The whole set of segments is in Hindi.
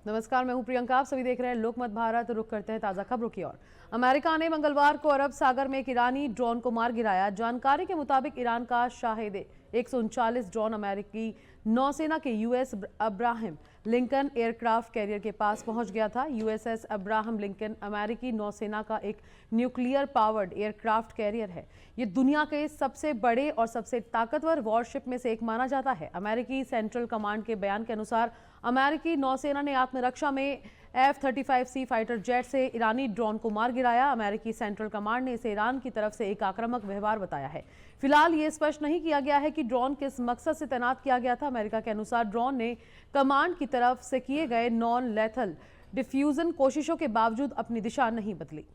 नमस्कार, मैं हूं प्रियंका। आप सभी देख रहे हैं लोकमत भारत। रुक करते हैं ताजा खबरों की ओर। अमेरिका ने मंगलवार को अरब सागर में एक ईरानी ड्रोन को मार गिराया। जानकारी के मुताबिक ईरान का शाहिद 139 ड्रोन अमेरिकी नौसेना के US Abraham Lincoln aircraft carrier के पास पहुंच गया था। यूएसएस अब्राहम लिंकन अमेरिकी नौसेना का एक न्यूक्लियर पावर्ड एयरक्राफ्ट कैरियर है। ये दुनिया के सबसे बड़े और सबसे ताकतवर वॉरशिप में से एक माना जाता है। अमेरिकी सेंट्रल कमांड के बयान के अनुसार अमेरिकी नौसेना ने आत्मरक्षा में F-35C फाइटर जेट से ईरानी ड्रोन को मार गिराया। अमेरिकी सेंट्रल कमांड ने इसे ईरान की तरफ से एक आक्रामक व्यवहार बताया है। फिलहाल ये स्पष्ट नहीं किया गया है कि ड्रोन किस मकसद से तैनात किया गया था। अमेरिका के अनुसार ड्रोन ने कमांड की तरफ से किए गए नॉन लेथल डिफ्यूजन कोशिशों के बावजूद अपनी दिशा नहीं बदली।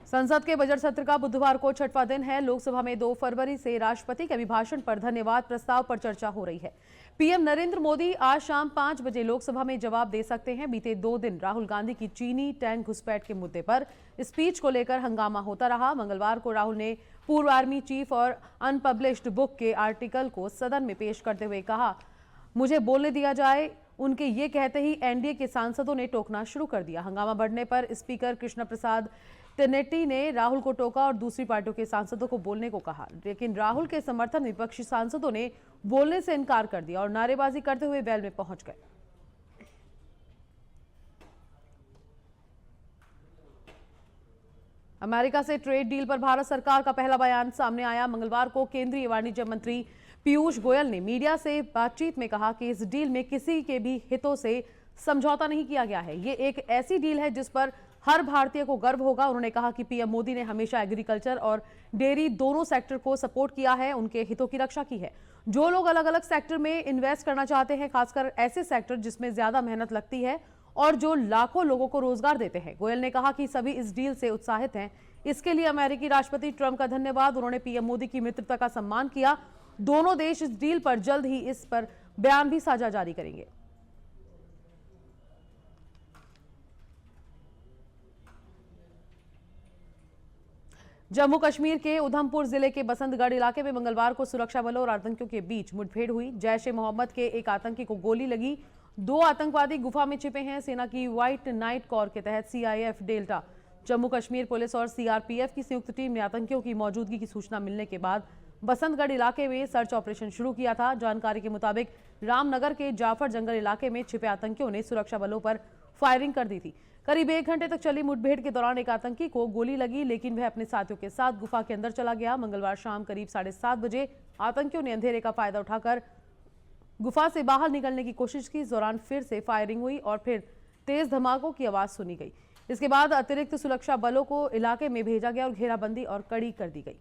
संसद के बजट सत्र का बुधवार को छठवां दिन है। लोकसभा में 2 फरवरी से राष्ट्रपति के अभिभाषण पर धन्यवाद प्रस्ताव पर चर्चा हो रही है। पीएम नरेंद्र मोदी आज शाम 5 बजे लोकसभा में जवाब दे सकते हैं। बीते 2 दिन राहुल गांधी की चीनी टैंक घुसपैठ के मुद्दे पर स्पीच को लेकर हंगामा होता रहा। मंगलवार को राहुल ने पूर्व आर्मी चीफ और अनपब्लिश्ड बुक के आर्टिकल को सदन में पेश करते हुए कहा, मुझे बोलने दिया जाए। उनके ये कहते ही एनडीए के सांसदों ने टोकना शुरू कर दिया। हंगामा बढ़ने पर स्पीकर कृष्ण प्रसाद टेनेटी ने राहुल को टोका और दूसरी पार्टियों के सांसदों को बोलने को कहा, लेकिन राहुल के समर्थन विपक्षी सांसदों ने बोलने से इनकार कर दिया और नारेबाजी करते हुए वेल में पहुंच गए। अमेरिका से ट्रेड डील पर भारत सरकार का पहला बयान सामने आया। मंगलवार को केंद्रीय वाणिज्य मंत्री पीयूष गोयल ने मीडिया से बातचीत में कहा कि इस डील में किसी के भी हितों से समझौता नहीं किया गया है। ये एक ऐसी डील है जिस पर हर भारतीय को गर्व होगा। उन्होंने कहा कि पीएम मोदी ने हमेशा एग्रीकल्चर और डेयरी दोनों सेक्टर को सपोर्ट किया है, उनके हितों की रक्षा की है। जो लोग अलग अलग सेक्टर में इन्वेस्ट करना चाहते हैं, खासकर ऐसे सेक्टर जिसमें ज्यादा मेहनत लगती है और जो लाखों लोगों को रोजगार देते हैं। गोयल ने कहा कि सभी इस डील से उत्साहित हैं। इसके लिए अमेरिकी राष्ट्रपति ट्रंप का धन्यवाद। उन्होंने पीएम मोदी की मित्रता का सम्मान किया। दोनों देश इस डील पर जल्द ही इस पर बयान भी साझा जारी करेंगे। जम्मू कश्मीर के उधमपुर जिले के बसंतगढ़ इलाके में मंगलवार को सुरक्षा बलों और आतंकियों के बीच मुठभेड़ हुई। जैश-ए-मोहम्मद के एक आतंकी को गोली लगी। 2 आतंकवादी गुफा में छिपे हैं। सेना की व्हाइट नाइट कॉर के तहत CIF delta, Jammu Kashmir police और सीआरपीएफ की संयुक्त टीम ने आतंकियों की मौजूदगी की सूचना मिलने के बाद बसंतगढ़ इलाके में सर्च ऑपरेशन शुरू किया था। जानकारी के मुताबिक रामनगर के जाफर जंगल इलाके में छिपे आतंकियों ने सुरक्षा बलों पर फायरिंग कर दी थी। करीब 1 घंटे तक चली मुठभेड़ के दौरान एक आतंकी को गोली लगी, लेकिन वह अपने साथियों के साथ गुफा के अंदर चला गया। मंगलवार शाम करीब 7:30 बजे आतंकियों ने अंधेरे का फायदा उठाकर गुफा से बाहर निकलने की कोशिश की। इस दौरान फिर से फायरिंग हुई और फिर तेज धमाकों की आवाज सुनी गई। इसके बाद अतिरिक्त सुरक्षा बलों को इलाके में भेजा गया और घेराबंदी और कड़ी कर दी गई।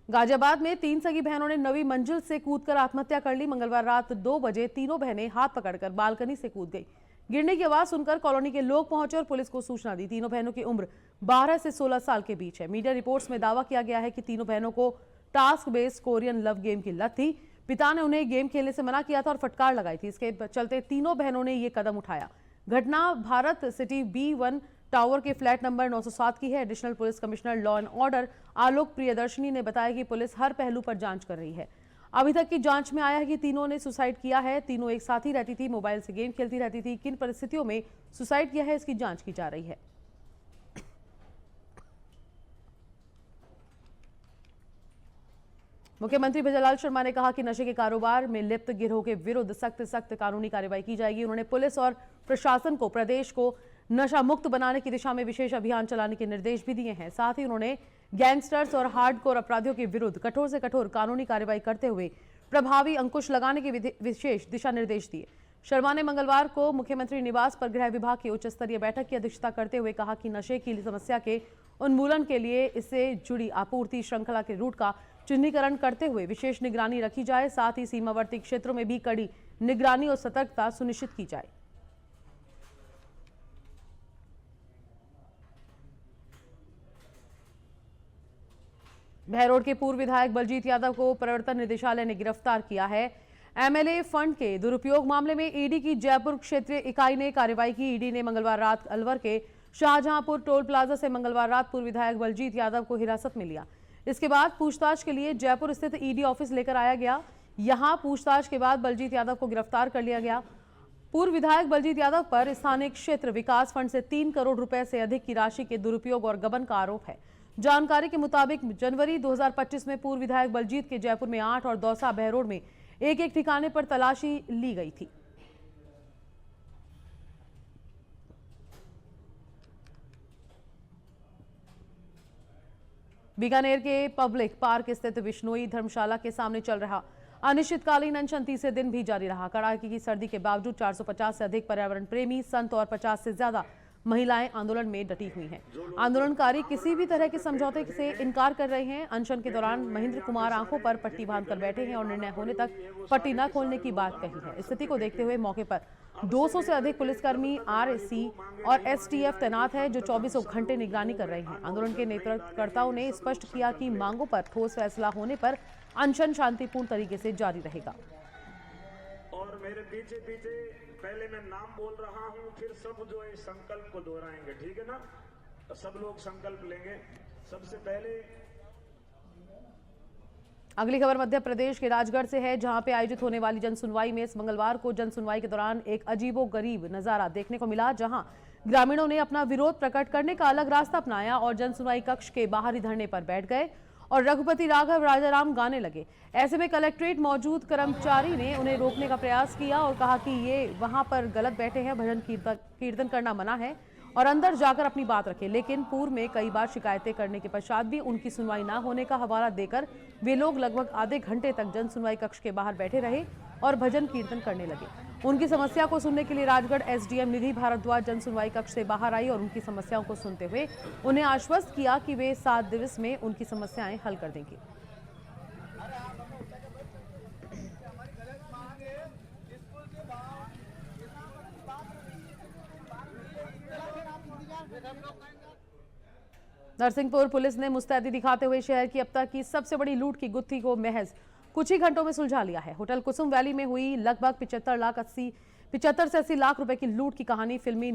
गाजियाबाद में 3 सगी बहनों ने नवी मंजिल से कूदकर आत्महत्या कर ली। मंगलवार रात 2 बजे तीनों बहनें हाथ पकड़कर बालकनी से कूद गई। गिरने की आवाज सुनकर कॉलोनी के लोग पहुंचे और पुलिस को सूचना दी। तीनों बहनों की उम्र 12 से 16 साल के बीच है। मीडिया रिपोर्ट्स में दावा किया गया है कि तीनों बहनों को task based Korean love game की लत थी। पिता ने उन्हें गेम खेलने से मना किया था और फटकार लगाई थी। इसके चलते तीनों बहनों ने यह कदम उठाया। घटना भारत सिटी B1 टावर के फ्लैट नंबर 907 की है। Additional police commissioner law and order Alok Priyadarshini ने बताया कि पुलिस हर पहलू पर जांच कर रही है। अभी तक की जांच में आया है कि तीनों ने सुसाइड किया है। तीनों एक साथ ही रहती थी, मोबाइल से गेम खेलती रहती थी। किन परिस्थितियों में सुसाइड किया है, इसकी जांच की जा रही है। मुख्यमंत्री भजनलाल शर्मा ने कहा कि नशे के कारोबार में लिप्त गिरोह के विरुद्ध सख्त कानूनी कार्रवाई की जाएगी। उन्होंने पुलिस और प्रशासन को प्रदेश को नशा मुक्त बनाने की दिशा में विशेष अभियान चलाने के निर्देश भी दिए हैं। साथ ही उन्होंने गैंगस्टर्स और हार्डकोर अपराधियों के विरुद्ध कठोर से कठोर कानूनी कार्रवाई करते हुए प्रभावी अंकुश लगाने के विशेष दिशा निर्देश दिए। शर्मा ने मंगलवार को मुख्यमंत्री निवास पर गृह विभाग की उच्च स्तरीय बैठक की अध्यक्षता करते हुए कहा कि नशे की समस्या के उन्मूलन के लिए इससे जुड़ी आपूर्ति श्रृंखला के रूट का चिन्हीकरण करते हुए विशेष निगरानी रखी जाए। साथ ही सीमावर्ती क्षेत्रों में भी कड़ी निगरानी और सतर्कता सुनिश्चित की जाए। बहरोड के पूर्व विधायक बलजीत यादव को प्रवर्तन निदेशालय ने गिरफ्तार किया है। एमएलए फंड के दुरुपयोग मामले में ईडी की जयपुर क्षेत्रीय इकाई ने कार्रवाई की। ईडी ने मंगलवार रात अलवर के शाहजहांपुर टोल प्लाजा से मंगलवार रात पूर्व विधायक बलजीत यादव को हिरासत में लिया। इसके बाद पूछताछ के लिए जयपुर स्थित ईडी ऑफिस लेकर आया गया। यहां पूछताछ के बाद बलजीत यादव को गिरफ्तार कर लिया गया। पूर्व विधायक बलजीत यादव पर स्थानीय क्षेत्र विकास फंड से 3 करोड़ रुपए से अधिक की राशि के दुरुपयोग और गबन का आरोप है। जानकारी के मुताबिक जनवरी 2025 में पूर्व विधायक बलजीत के जयपुर में 8 और दौसा बहरोड में एक ठिकाने पर तलाशी ली गई थी। बीकानेर के पब्लिक पार्क स्थित बिश्नोई धर्मशाला के सामने चल रहा अनिश्चितकालीन अनशन तीसरे दिन भी जारी रहा। कड़ाके की सर्दी के बावजूद 450 से अधिक पर्यावरण प्रेमी संत और 50 से ज्यादा महिलाएं आंदोलन में डटी हुई हैं। आंदोलनकारी किसी भी तरह के समझौते से इनकार कर रहे हैं। अनशन के दौरान महेंद्र कुमार आंखों पर पट्टी बांधकर बैठे हैं और निर्णय होने तक पट्टी न खोलने की बात कही है। स्थिति को देखते हुए मौके पर 200 से अधिक पुलिसकर्मी, आरएसी और एसटीएफ तैनात है, जो 24 घंटे निगरानी कर रहे हैं। आंदोलन के नेतृत्वकर्ताओं ने स्पष्ट किया कि मांगों पर ठोस फैसला होने पर अनशन शांतिपूर्ण तरीके से जारी रहेगा। और मेरे पीछे पीछे पहले मैं नाम बोल रहा हूं, फिर सब जो है संकल्प को दोहराएंगे, ठीक है ना? तो सब लोग संकल्प लेंगे। सबसे पहले अगली खबर मध्य प्रदेश के राजगढ़ से है, जहां पे आयोजित होने वाली जनसुनवाई में इस मंगलवार को जनसुनवाई के दौरान एक अजीबोगरीब नजारा देखने को मिला, जहां ग्रामीणों ने अपना विरोध प्रकट करने का अलग रास्ता अपनाया और जनसुनवाई कक्ष के बाहरी धरने पर बैठ गए और रघुपति राघव राजाराम गाने लगे। ऐसे में कलेक्ट्रेट मौजूद कर्मचारी ने उन्हें रोकने का प्रयास किया और कहा कि ये वहां पर गलत बैठे हैं, भजन कीर्तन करना मना है और अंदर जाकर अपनी बात रखें। लेकिन पूर्व में कई बार शिकायतें करने के पश्चात भी उनकी सुनवाई न होने का हवाला देकर वे लोग लगभग आधे घंटे तक जन सुनवाई कक्ष के बाहर बैठे रहे और भजन कीर्तन करने लगे। उनकी समस्या को सुनने के लिए राजगढ़ एसडीएम निधि भारद्वाज जन सुनवाई कक्ष से बाहर आई और उनकी समस्याओं को सुनते हुए उन्हें आश्वस्त किया कि वे 7 दिवस में उनकी समस्याएं हल कर देंगे। नरसिंहपुर पुलिस ने मुस्तैदी दिखाते हुए शहर की अब तक की सबसे बड़ी लूट की गुत्थी को महज कुछ ही घंटों में सुलझा लिया है। होटल कुसुम वैली में हुई लगभग 75 से 80 लाख रुपए की लूट की कहानी फिल्मी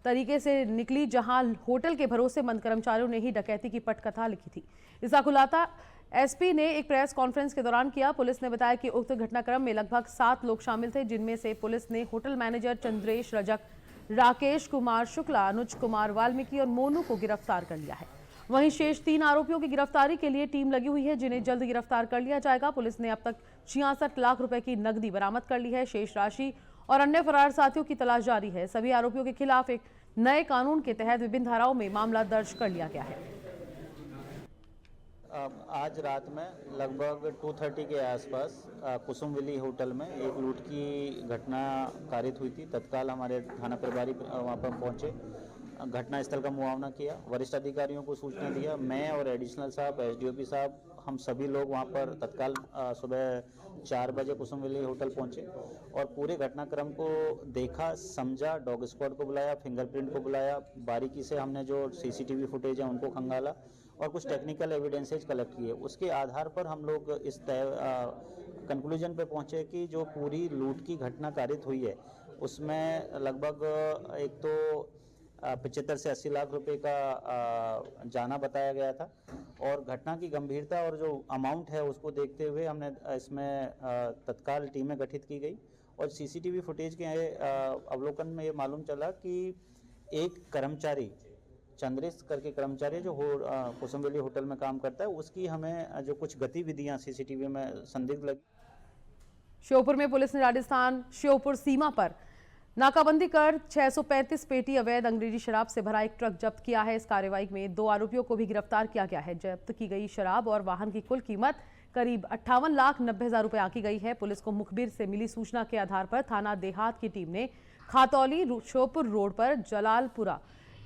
तरीके से निकली, जहां होटल के भरोसेमंद कर्मचारियों ने ही डकैती की पटकथा लिखी थी। इसका खुलासा एसपी ने एक प्रेस कॉन्फ्रेंस के दौरान किया। पुलिस ने बताया कि उक्त घटनाक्रम में लगभग 7 लोग शामिल थे, जिनमें से पुलिस ने होटल मैनेजर चंद्रेश रजक, राकेश कुमार शुक्ला, अनुज कुमार वाल्मीकि और मोनू को गिरफ्तार कर लिया है। वहीं शेष 3 आरोपियों की गिरफ्तारी के लिए टीम लगी हुई है, जिन्हें जल्द गिरफ्तार कर लिया जाएगा। पुलिस ने अब तक 66 लाख रुपए की नकदी बरामद कर ली है। शेष राशि और अन्य फरार साथियों की तलाश जारी है। सभी आरोपियों के खिलाफ एक नए कानून के तहत विभिन्न धाराओं में मामला दर्ज कर लिया गया है। आज रात में लगभग 2:30 के आसपास कुसुम वैली होटल में एक लूट की घटना कारित हुई थी। तत्काल हमारे थाना प्रभारी वहाँ पर पहुँचे, घटना स्थल का मुआयना किया, वरिष्ठ अधिकारियों को सूचना दिया। मैं और एडिशनल साहब, एसडीओपी साहब, हम सभी लोग वहाँ पर तत्काल सुबह 4 बजे कुसुम वैली होटल पहुँचे और पूरे घटनाक्रम को देखा, समझा। डॉग स्क्वाड को बुलाया, फिंगरप्रिंट को बुलाया, बारीकी से हमने जो सीसीटीवी फुटेज है उनको खंगाला और कुछ टेक्निकल एविडेंसेज कलेक्ट किए। उसके आधार पर हम लोग इस कंक्लूजन पे पहुँचे कि जो पूरी लूट की घटना कारित हुई है उसमें लगभग एक तो 75 से 80 लाख रुपए का जाना बताया गया था और घटना की गंभीरता और जो अमाउंट है उसको देखते हुए हमने इसमें तत्काल टीमें गठित की गई और सीसीटीवी फुटेज के अवलोकन में ये मालूम चला कि एक कर्मचारी, चंद्रेश करके कर्मचारी जो कुसुम वैली होटल में काम करता है, उसकी हमें जो कुछ गतिविधियां सीसीटीवी में संदिग्ध लगी। श्योपुर में पुलिस ने राजस्थान श्योपुर सीमा पर नाकाबंदी कर 635 पेटी अवैध अंग्रेजी शराब से भरा एक ट्रक जब्त किया है। इस कार्रवाई में 2 आरोपियों को भी गिरफ्तार किया गया है। जब्त की गई शराब और वाहन की कुल कीमत करीब 58,90,000 रुपए आंकी गई है। पुलिस को मुखबिर से मिली सूचना के आधार पर थाना देहात की टीम ने खातौली श्योपुर रोड पर जलालपुरा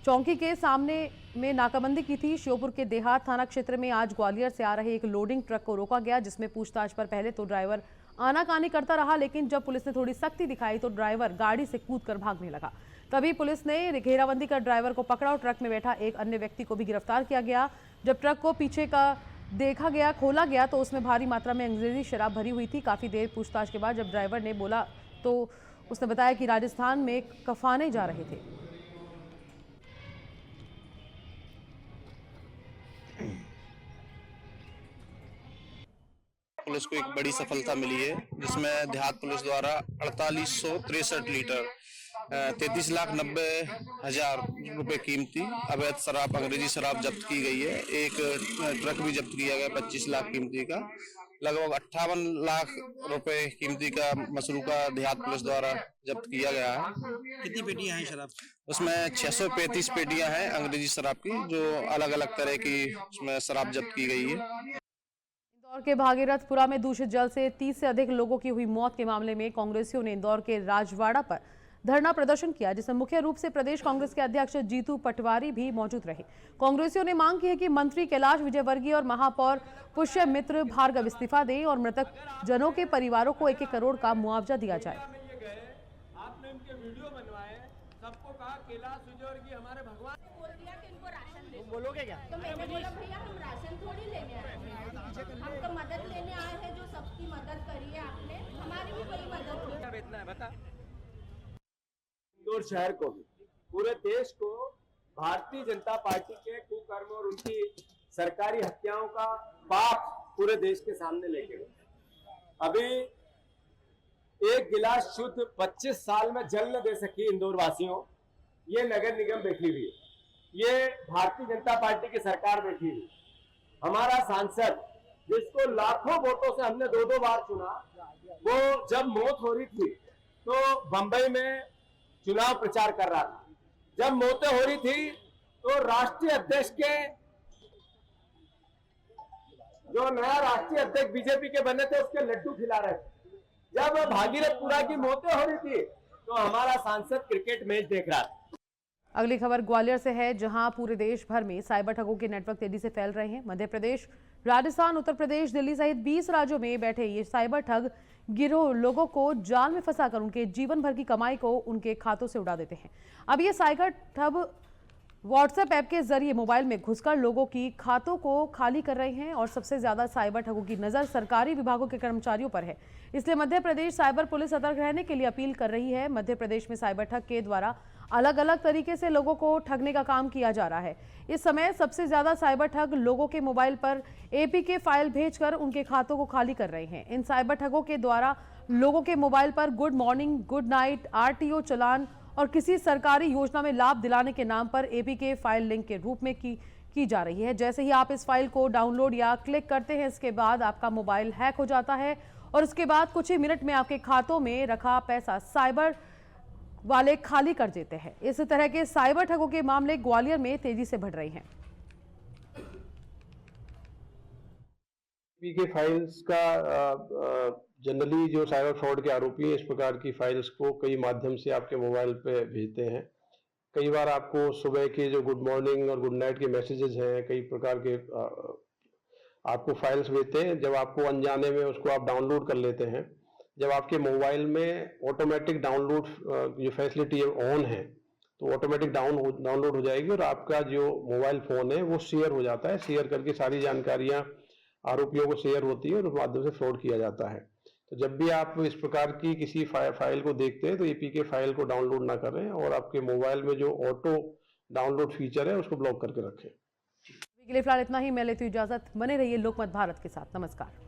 चौकी के सामने में नाकाबंदी की थी। श्योपुर के देहात थाना क्षेत्र में आज ग्वालियर से आ रहे एक लोडिंग ट्रक को रोका गया, जिसमें पूछताछ पर पहले तो ड्राइवर आनाकानी करता रहा, लेकिन जब पुलिस ने थोड़ी सख्ती दिखाई तो ड्राइवर गाड़ी से कूदकर भागने लगा। तभी पुलिस ने घेराबंदी कर ड्राइवर को पकड़ा और ट्रक में बैठा एक अन्य व्यक्ति को भी गिरफ्तार किया गया। जब ट्रक को पीछे का देखा गया, खोला गया तो उसमें भारी मात्रा में अंग्रेजी शराब भरी हुई थी। काफी देर पूछताछ के बाद जब ड्राइवर ने बोला तो उसने बताया कि राजस्थान में कफाने जा रहे थे। पुलिस को एक बड़ी सफलता मिली है, जिसमें देहात पुलिस द्वारा 4863 लीटर 33,90,000 रुपए कीमती अवैध शराब, अंग्रेजी शराब जब्त की गई है। एक ट्रक भी जब्त किया गया 25 लाख कीमती का। लगभग 58 लाख रुपए कीमती का मसरूका देहात पुलिस द्वारा जब्त किया गया है। कितनी पेटियां हैं शराब? उसमें 635 पेटियां हैं अंग्रेजी शराब की, जो अलग अलग तरह की उसमें शराब जब्त की गई है। इंदौर के भागीरथपुरा में दूषित जल से 30 से अधिक लोगों की हुई मौत के मामले में कांग्रेसियों ने इंदौर के राजवाड़ा पर धरना प्रदर्शन किया, जिसमें मुख्य रूप से प्रदेश कांग्रेस के अध्यक्ष जीतू पटवारी भी मौजूद रहे। कांग्रेसियों ने मांग की है कि मंत्री कैलाश विजयवर्गीय और महापौर पुष्यमित्र भार्गव इस्तीफा दें और मृतक जनों के परिवारों को 1-1 करोड़ का मुआवजा दिया जाए। आपने इनके वीडियो बनवाए, सबको कहा कैलाश विजयवर्गीय हमारे भगवान, बोल दिया कि इनको राशन दे। बोलोगे क्या? तो मैंने बोला भैया हम राशन थोड़ी लेने आए हैं, हम तो मदद लेने आए हैं। जो सबकी मदद करी है आपने, हमारी भी बड़ी मदद की। क्या बेचना है बता। इंदौर शहर को भी, पूरे देश को भारतीय जनता पार्टी के कुकर्म और उनकी सरकारी हत्याओं का पाप पूरे देश के सामने लेके गए। अभी एक गिलास शुद्ध 25 साल में जल न दे सकी इंदौर वासियों, ये नगर निगम बैठी हुई है, ये भारतीय जनता पार्टी की सरकार बैठी हुई। हमारा सांसद जिसको लाखों वोटों से हमने 2-2 बार चुना, वो जब मौत हो रही थी तो बंबई में चुनाव प्रचार कर रहा था। जब मौतें हो रही थी तो राष्ट्रीय अध्यक्ष के, जो नया राष्ट्रीय अध्यक्ष बीजेपी के बने थे, उसके लड्डू खिला रहे थे। जब भागीरथपुरा की मौतें हो रही थी तो हमारा सांसद क्रिकेट मैच देख रहा था। अगली खबर ग्वालियर से है, जहां पूरे देश भर में साइबर ठगों के नेटवर्क तेजी से फैल रहे हैं। मध्य प्रदेश, राजस्थान, उत्तर प्रदेश, दिल्ली सहित 20 राज्यों में बैठे ये साइबर ठग गिरोह लोगों को जाल में फंसाकर उनके जीवन भर की कमाई को उनके खातों से उड़ा देते हैं। अब ये साइबर ठग व्हाट्सएप ऐप के जरिए मोबाइल में घुसकर लोगों की खातों को खाली कर रहे हैं और सबसे ज्यादा साइबर ठगों की नजर सरकारी विभागों के कर्मचारियों पर है। इसलिए मध्य प्रदेश साइबर पुलिस सतर्क रहने के लिए अपील कर रही है। मध्य प्रदेश में साइबर ठग के द्वारा अलग अलग तरीके से लोगों को ठगने का काम किया जा रहा है। इस समय सबसे ज्यादा साइबर ठग लोगों के मोबाइल पर एपीके फाइल भेजकर उनके खातों को खाली कर रहे हैं। इन साइबर ठगों के द्वारा लोगों के मोबाइल पर good morning, good night, RTO challan और किसी सरकारी योजना में लाभ दिलाने के नाम पर एपीके फाइल लिंक के रूप में की जा रही है। जैसे ही आप इस फाइल को डाउनलोड या क्लिक करते हैं, इसके बाद आपका मोबाइल हैक हो जाता है और उसके बाद कुछ ही मिनट में आपके खातों में रखा पैसा साइबर वाले खाली कर देते हैं। इस तरह के साइबर ठगों के मामले ग्वालियर में तेजी से बढ़ रहे हैं। एपीके फाइल्स का जनरली जो साइबर फ्रॉड के आरोपी इस प्रकार की फाइल्स को कई माध्यम से आपके मोबाइल पे भेजते हैं। कई बार आपको सुबह के जो गुड मॉर्निंग और गुड नाइट के मैसेजेस हैं, कई प्रकार के आपको फाइल्स भेजते हैं। जब आपको अनजाने में उसको आप डाउनलोड कर लेते हैं, जब आपके मोबाइल में ऑटोमेटिक डाउनलोड जो फैसिलिटी ऑन है, तो ऑटोमेटिक डाउनलोड हो जाएगी और आपका जो मोबाइल फ़ोन है वो शेयर हो जाता है। शेयर करके सारी जानकारियां आरोपियों को शेयर होती है और उस माध्यम से फ्रॉड किया जाता है। तो जब भी आप इस प्रकार की किसी फाइल को देखते हैं तो एपीके फाइल को डाउनलोड ना करें और आपके मोबाइल में जो ऑटो डाउनलोड फीचर है उसको ब्लॉक करके रखें। के लिए फिलहाल इतना ही। मैं लेती हूं इजाजत। बने रहिए लोकमत भारत के साथ। नमस्कार।